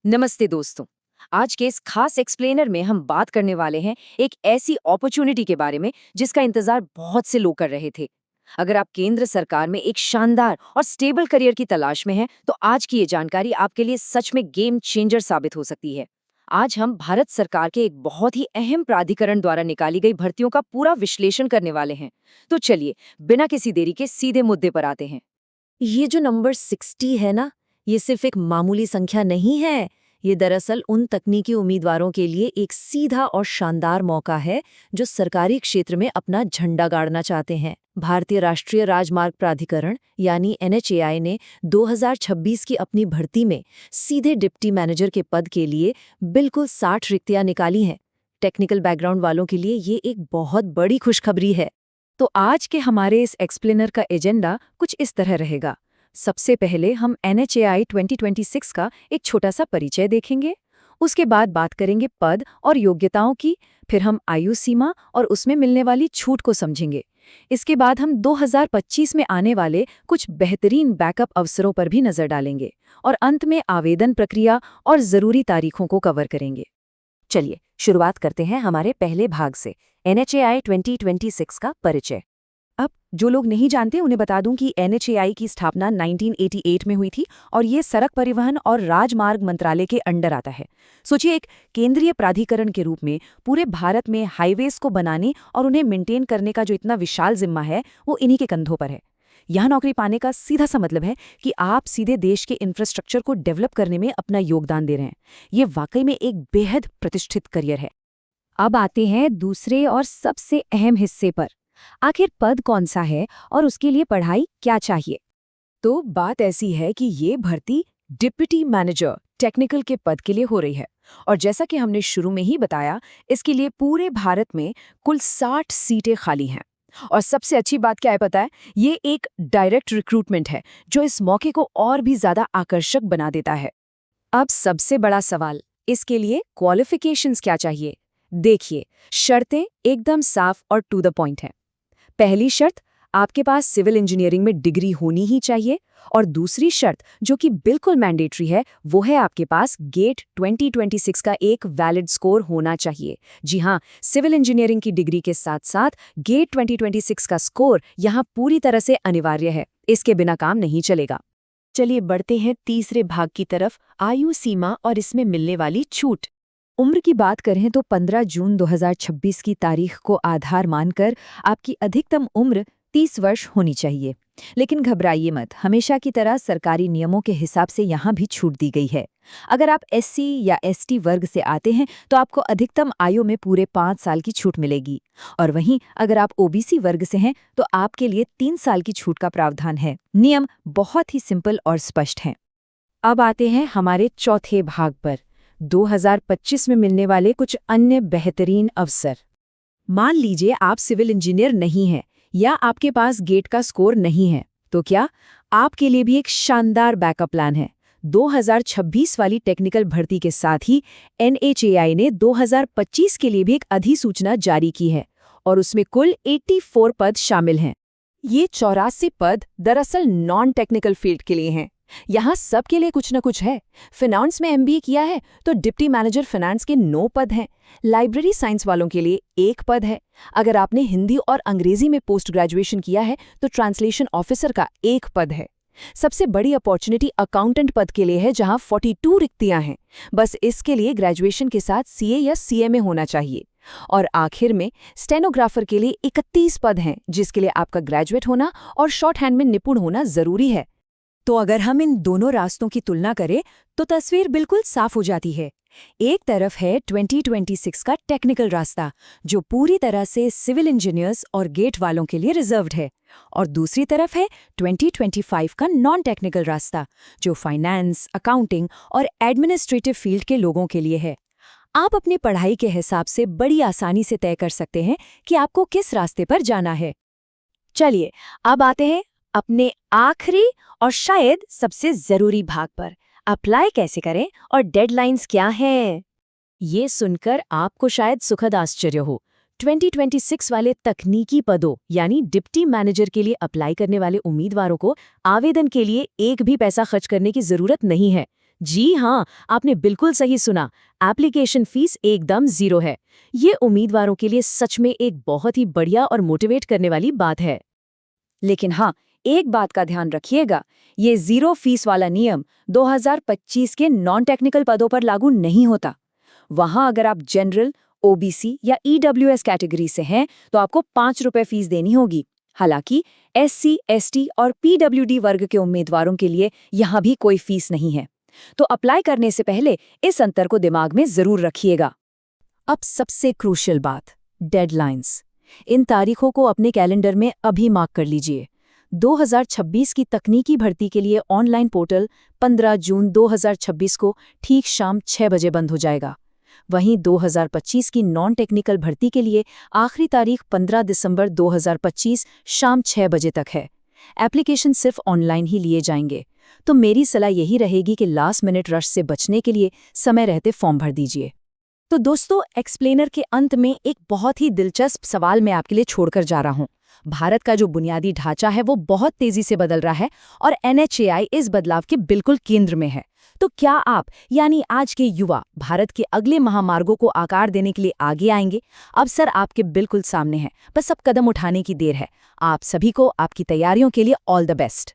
नमस्ते दोस्तों। आज के इस खास एक्सप्लेनर में हम बात करने वाले हैं एक ऐसी अपॉर्चुनिटी के बारे में जिसका इंतजार बहुत से लोग कर रहे थे। अगर आप केंद्र सरकार में एक शानदार और स्टेबल करियर की तलाश में हैं, तो आज की ये जानकारी आपके लिए सच में गेम चेंजर साबित हो सकती है। आज हम भारत सरकार के एक बहुत ही अहम प्राधिकरण द्वारा निकाली गई भर्तियों का पूरा विश्लेषण करने वाले हैं। तो चलिए, बिना किसी देरी के सीधे मुद्दे पर आते हैं। ये जो नंबर 60 है ना, ये सिर्फ एक मामूली संख्या नहीं है। ये दरअसल उन तकनीकी उम्मीदवारों के लिए एक सीधा और शानदार मौका है जो सरकारी क्षेत्र में अपना झंडा गाड़ना चाहते हैं। भारतीय राष्ट्रीय राजमार्ग प्राधिकरण यानी NHAI ने 2026 की अपनी भर्ती में सीधे डिप्टी मैनेजर के पद के लिए बिल्कुल 60 रिक्तियां निकाली हैं। टेक्निकल बैकग्राउंड वालों के लिए ये एक बहुत बड़ी खुशखबरी है। तो आज के हमारे इस एक्सप्लेनर का एजेंडा कुछ इस तरह रहेगा। सबसे पहले हम NHAI 2026 का एक छोटा सा परिचय देखेंगे। उसके बाद बात करेंगे पद और योग्यताओं की। फिर हम आयु सीमा और उसमें मिलने वाली छूट को समझेंगे। इसके बाद हम 2025 में आने वाले कुछ बेहतरीन बैकअप अवसरों पर भी नजर डालेंगे और अंत में आवेदन प्रक्रिया और जरूरी तारीखों को कवर करेंगे। चलिए शुरुआत करते हैं हमारे पहले भाग से, NHAI 2026 का परिचय। अब जो लोग नहीं जानते उन्हें बता दूं कि NHAI की स्थापना 1988 में हुई थी और ये सड़क परिवहन और राजमार्ग मंत्रालय के अंडर आता है। सोचिए, एक केंद्रीय प्राधिकरण के रूप में पूरे भारत में हाईवेज को बनाने और उन्हें मेंटेन करने का जो इतना विशाल जिम्मा है, वो इन्हीं के कंधों पर है। यहाँ नौकरी पाने का सीधा सा मतलब है कि आप सीधे देश के इंफ्रास्ट्रक्चर को डेवलप करने में अपना योगदान दे रहे हैं। ये वाकई में एक बेहद प्रतिष्ठित करियर है। अब आते हैं दूसरे और सबसे अहम हिस्से पर। आखिर पद कौन सा है और उसके लिए पढ़ाई क्या चाहिए? तो बात ऐसी है कि ये भर्ती डिप्टी मैनेजर टेक्निकल के पद के लिए हो रही है। और जैसा कि हमने शुरू में ही बताया, इसके लिए पूरे भारत में कुल 60 सीटें खाली हैं। और सबसे अच्छी बात क्या है पता है? ये एक डायरेक्ट रिक्रूटमेंट है जो इस मौके को और भी ज्यादा आकर्षक बना देता है। अब सबसे बड़ा सवाल, इसके लिए क्वालिफिकेशंस क्या चाहिए? देखिए, शर्तें एकदम साफ और टू द पॉइंट हैं। पहली शर्त, आपके पास सिविल इंजीनियरिंग में डिग्री होनी ही चाहिए। और दूसरी शर्त, जो कि बिल्कुल मैंडेटरी है, वो है आपके पास गेट 2026 का एक वैलिड स्कोर होना चाहिए। जी हाँ, सिविल इंजीनियरिंग की डिग्री के साथ साथ गेट 2026 का स्कोर यहाँ पूरी तरह से अनिवार्य है। इसके बिना काम नहीं चलेगा। चलिए बढ़ते हैं तीसरे भाग की तरफ, आयु सीमा और इसमें मिलने वाली छूट। उम्र की बात करें तो 15 जून 2026 की तारीख को आधार मानकर आपकी अधिकतम उम्र 30 वर्ष होनी चाहिए। लेकिन घबराइए मत, हमेशा की तरह सरकारी नियमों के हिसाब से यहाँ भी छूट दी गई है। अगर आप SC या ST वर्ग से आते हैं तो आपको अधिकतम आयु में पूरे 5 साल की छूट मिलेगी। और वहीं अगर आप OBC वर्ग से हैं तो आपके लिए 3 साल की छूट का प्रावधान है। नियम बहुत ही सिंपल और स्पष्ट हैं। अब आते हैं हमारे चौथे भाग पर, 2025 में मिलने वाले कुछ अन्य बेहतरीन अवसर। मान लीजिए आप सिविल इंजीनियर नहीं हैं या आपके पास गेट का स्कोर नहीं है, तो क्या आपके लिए भी एक शानदार बैकअप प्लान है। 2026 वाली टेक्निकल भर्ती के साथ ही NHAI ने 2025 के लिए भी एक अधिसूचना जारी की है और उसमें कुल 84 पद शामिल हैं। ये 84 पद दरअसल नॉन टेक्निकल फील्ड के लिए हैं। यहाँ सबके लिए कुछ न कुछ है। फिनांस में MBA किया है तो डिप्टी मैनेजर फिनांस के 9 पद हैं। लाइब्रेरी साइंस वालों के लिए 1 पद है। अगर आपने हिंदी और अंग्रेजी में पोस्ट ग्रेजुएशन किया है तो ट्रांसलेशन ऑफिसर का 1 पद है। सबसे बड़ी अपॉर्चुनिटी अकाउंटेंट पद के लिए है, जहां 42 रिक्तियां हैं। बस इसके लिए ग्रेजुएशन के साथ CA या CMA होना चाहिए। और आखिर में स्टेनोग्राफर के लिए 31 पद हैं, जिसके लिए आपका ग्रेजुएट होना और शॉर्ट हैंड में निपुण होना जरूरी है। तो अगर हम इन दोनों रास्तों की तुलना करें तो तस्वीर बिल्कुल साफ हो जाती है। एक तरफ है 2026 का टेक्निकल रास्ता, जो पूरी तरह से सिविल इंजीनियर्स और गेट वालों के लिए रिजर्व्ड है, और दूसरी तरफ है 2025 का नॉन टेक्निकल रास्ता, जो फाइनेंस, अकाउंटिंग और एडमिनिस्ट्रेटिव फील्ड के लोगों के लिए है। आप अपनी पढ़ाई के हिसाब से बड़ी आसानी से तय कर सकते हैं कि आपको किस रास्ते पर जाना है। चलिए अब आते हैं अपने आखिरी और शायद सबसे जरूरी भाग पर, अप्लाई कैसे करें और डेडलाइंस क्या हैं। ये सुनकर आपको शायद सुखद आश्चर्य हो। 2026 वाले तकनीकी पदों यानी डिप्टी मैनेजर के लिए अप्लाई करने वाले उम्मीदवारों को आवेदन के लिए एक भी पैसा खर्च करने की जरूरत नहीं है। जी हाँ, आपने बिल्कुल सही सुना। एप्लीकेशन फीस एकदम ज़ीरो है। ये उम्मीदवारों के लिए सच में एक बहुत ही बढ़िया और मोटिवेट करने वाली बात है। लेकिन हाँ, एक बात का ध्यान रखिएगा, ये जीरो फीस वाला नियम 2025 के नॉन टेक्निकल पदों पर लागू नहीं होता। वहां अगर आप जनरल, ओबीसी या ईडब्ल्यूएस कैटेगरी से हैं तो आपको 5 रुपए फीस देनी होगी। हालांकि एससी, एसटी और पीडब्ल्यूडी वर्ग के उम्मीदवारों के लिए यहाँ भी कोई फीस नहीं है। तो अप्लाई करने से पहले इस अंतर को दिमाग में जरूर रखिएगा। अब सबसे क्रूशियल बात, डेडलाइंस। इन तारीखों को अपने कैलेंडर में अभी मार्क कर लीजिए। 2026 की तकनीकी भर्ती के लिए ऑनलाइन पोर्टल 15 जून 2026 को ठीक शाम 6 बजे बंद हो जाएगा। वहीं 2025 की नॉन टेक्निकल भर्ती के लिए आखिरी तारीख 15 दिसंबर 2025 शाम 6 बजे तक है। एप्लीकेशन सिर्फ ऑनलाइन ही लिए जाएंगे। तो मेरी सलाह यही रहेगी कि लास्ट मिनट रश से बचने के लिए समय रहते फॉर्म भर दीजिए। तो दोस्तों, एक्सप्लेनर के अंत में एक बहुत ही दिलचस्प सवाल मैं आपके लिए छोड़कर जा रहा हूं। भारत का जो बुनियादी ढांचा है वो बहुत तेजी से बदल रहा है और NHAI इस बदलाव के बिल्कुल केंद्र में है। तो क्या आप यानी आज के युवा भारत के अगले महामार्गों को आकार देने के लिए आगे आएंगे? अवसर आपके बिल्कुल सामने है, बस अब कदम उठाने की देर है। आप सभी को आपकी तैयारियों के लिए ऑल द बेस्ट।